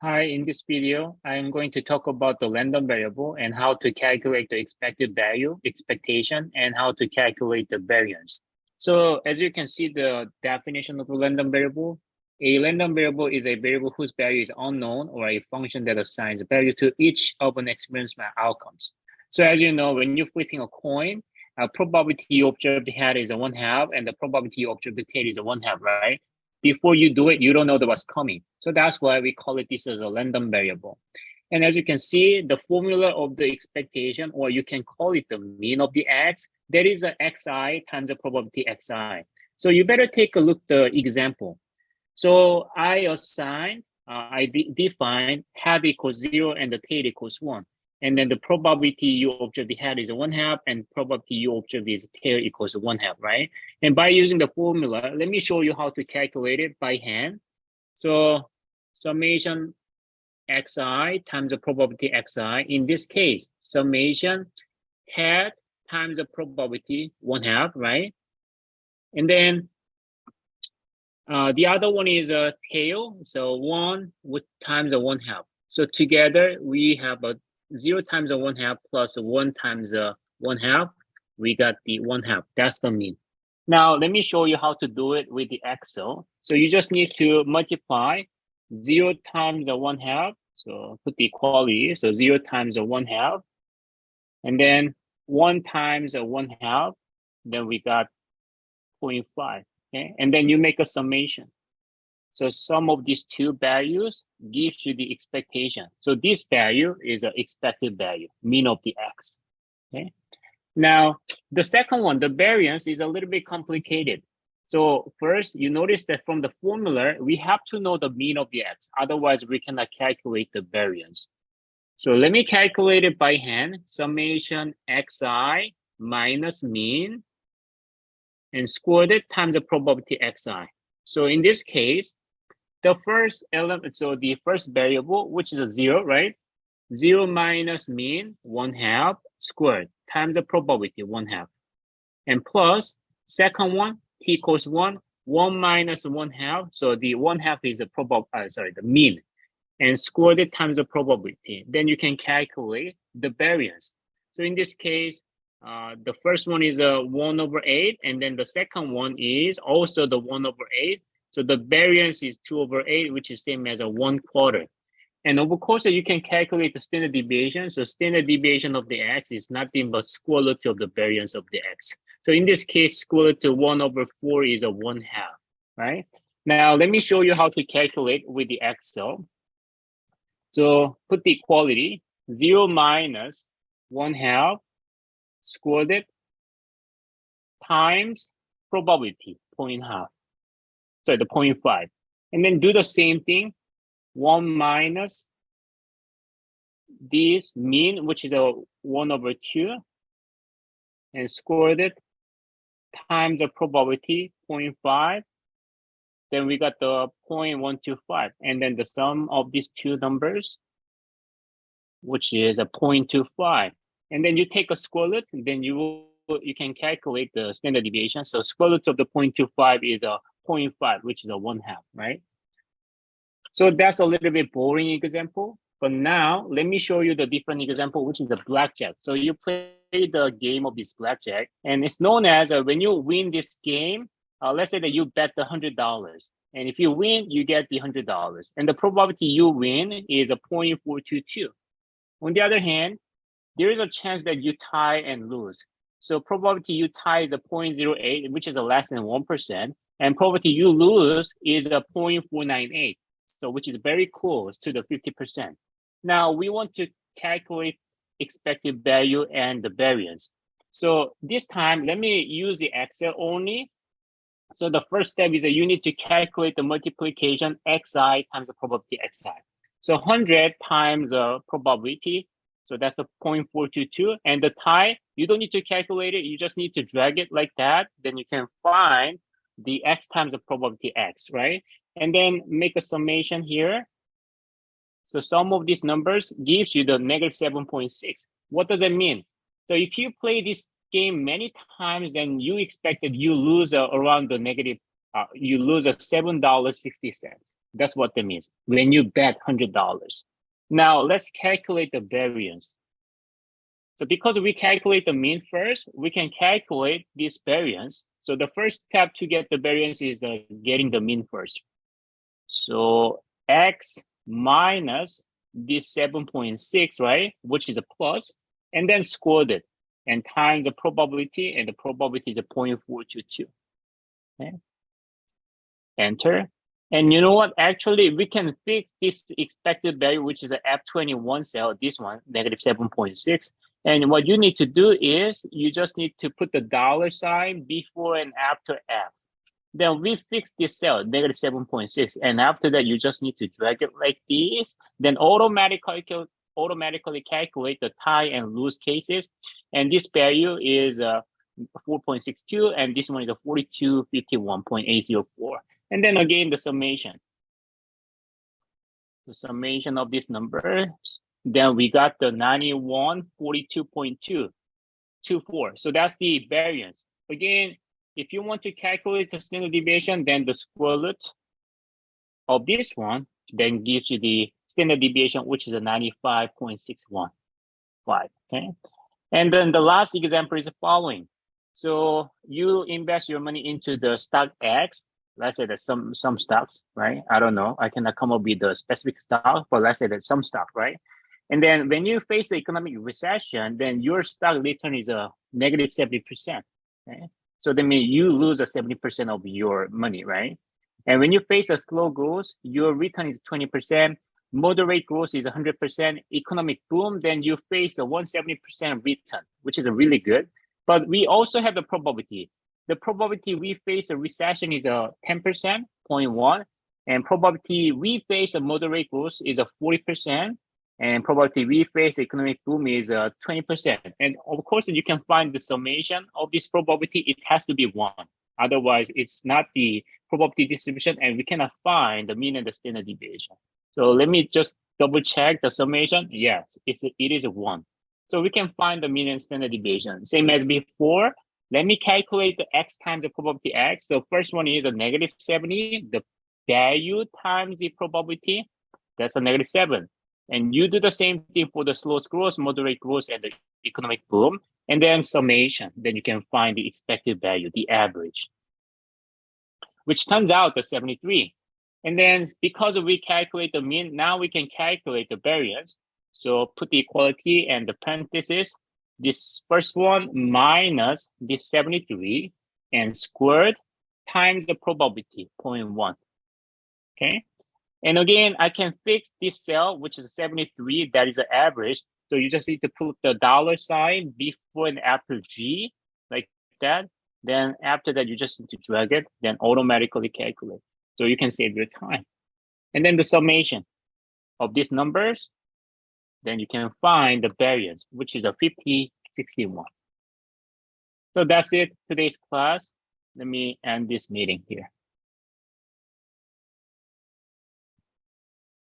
Hi, in this video, I'm going to talk about the random variable and how to calculate the expected value, expectation, and how to calculate the variance. So as you can see the definition of a random variable is a variable whose value is unknown or a function that assigns a value to each of an experience outcomes. So as you know, when you're flipping a coin, probability you observe the head is a 1/2 and the probability you observe the tail is a 1/2, right? Before you do it, you don't know what's coming. So that's why we call it this as a random variable. And as you can see, the formula of the expectation, or you can call it the mean of the x, that is a xi times the probability xi. So you better take a look the example. So I define head equals 0 and the tail equals 1. And then the probability you observe the head is 1/2 and probability you observe the tail equals 1/2, right? And by using the formula, let me show you how to calculate it by hand. So summation xi times the probability xi. In this case, summation head times the probability 1/2, right? And then the other one is a tail, so 1 with times a 1/2. So together we have a 0 times a 1/2 plus 1 times a 1/2. We got the 1/2. That's the mean. Now let me show you how to do it with the Excel. So you just need to multiply 0 times a 1/2. So put the equality. So 0 times a 1/2, and then 1 times a 1/2. Then we got 0.5. Okay, and then you make a summation. So sum of these two values gives you the expectation. So this value is an expected value, mean of the x. Okay. Now the second one, the variance, is a little bit complicated. So first, you notice that from the formula, we have to know the mean of the x. Otherwise, we cannot calculate the variance. So let me calculate it by hand. Summation xi minus mean and squared it times the probability xi. So in this case, the first element, so the first variable, which is a 0, right? 0 minus mean 1/2 squared times the probability 1/2. And plus second one, t equals 1, 1 minus 1/2. So the 1/2 is the mean, and squared it times the probability. Then you can calculate the variance. So in this case, the first one is a 1/8, and then the second one is also the 1/8. So the variance is 2/8, which is same as a 1/4. And of course, you can calculate the standard deviation. So standard deviation of the x is nothing but square root of the variance of the x. So in this case, square root of 1/4 is a 1/2, right? Now, let me show you how to calculate with the Excel. So put the equality, 0 minus 1/2 squared times probability, 0.5. So the 0.5. And then do the same thing, 1 minus this mean, which is a 1/2, and squared it times the probability, 0.5. Then we got the 0.125. And then the sum of these two numbers, which is a 0.25. And then you take a square root, then you can calculate the standard deviation. So square root of the 0.25 is a 0.5, which is a 1/2, right? So that's a little bit boring example. But now let me show you the different example, which is the blackjack. So you play the game of this blackjack, and it's known as when you win this game, let's say that you bet the $100. And if you win, you get the $100. And the probability you win is a 0.422. On the other hand, there is a chance that you tie and lose. So probability you tie is a 0.08, which is a less than 1%. And probability you lose is a 0.498. So which is very close to the 50%. Now we want to calculate expected value and the variance. So this time, let me use the Excel only. So the first step is that you need to calculate the multiplication xi times the probability xi. So 100 times the probability, so that's the 0.422. And the tie, you don't need to calculate it. You just need to drag it like that. Then you can find the x times the probability x, right? And then make a summation here. So sum of these numbers gives you the negative 7.6. What does that mean? So if you play this game many times, then you expect that you lose around the negative, you lose $7.60. That's what that means. When you bet $100. Now let's calculate the variance. So because we calculate the mean first, we can calculate this variance. So the first step to get the variance is getting the mean first. So x minus this 7.6, right? Which is a plus, and then squared it, and times the probability, and the probability is a 0.422. Okay. Enter. And you know what? Actually, we can fix this expected value, which is a F21 cell, this one, negative 7.6. And what you need to do is you just need to put the dollar sign before and after F. Then we fix this cell, negative 7.6. And after that, you just need to drag it like this. Then automatically calculate the tie and lose cases. And this value is 4.62, and this one is a 4251.804. And then again, the summation. The summation of these numbers. Then we got the 9142.224. So that's the variance. Again, if you want to calculate the standard deviation, then the square root of this one then gives you the standard deviation, which is a 95.615. Okay. And then the last example is the following. So you invest your money into the stock X. Let's say that some stocks, right? I don't know. I cannot come up with the specific stock, but let's say that some stock, right? And then when you face the economic recession, then your stock return is a negative 70%. Okay? So that means you lose a 70% of your money, right? And when you face a slow growth, your return is 20%. Moderate growth is 100%. Economic boom, then you face a 170% return, which is really good. But we also have the probability. The probability we face a recession is a 10%, 0.1. And probability we face a moderate growth is a 40%. And probability we face economic boom is 20%. And of course, you can find the summation of this probability. It has to be 1. Otherwise, it's not the probability distribution, and we cannot find the mean and the standard deviation. So let me just double check the summation. Yes, it is a 1. So we can find the mean and standard deviation. Same as before. Let me calculate the x times the probability x. So first one is a negative 70. The value times the probability, that's a negative 7. And you do the same thing for the slow growth, moderate growth, and the economic boom. And then summation. Then you can find the expected value, the average, which turns out the 73. And then because we calculate the mean, now we can calculate the variance. So put the equality and the parenthesis. This first one minus this 73 and squared times the probability, 0.1. Okay. And again, I can fix this cell, which is 73. That is the average. So you just need to put the dollar sign before and after G, like that. Then after that, you just need to drag it, then automatically calculate. So you can save your time. And then the summation of these numbers, then you can find the variance, which is a 5061. So that's it, today's class. Let me end this meeting here.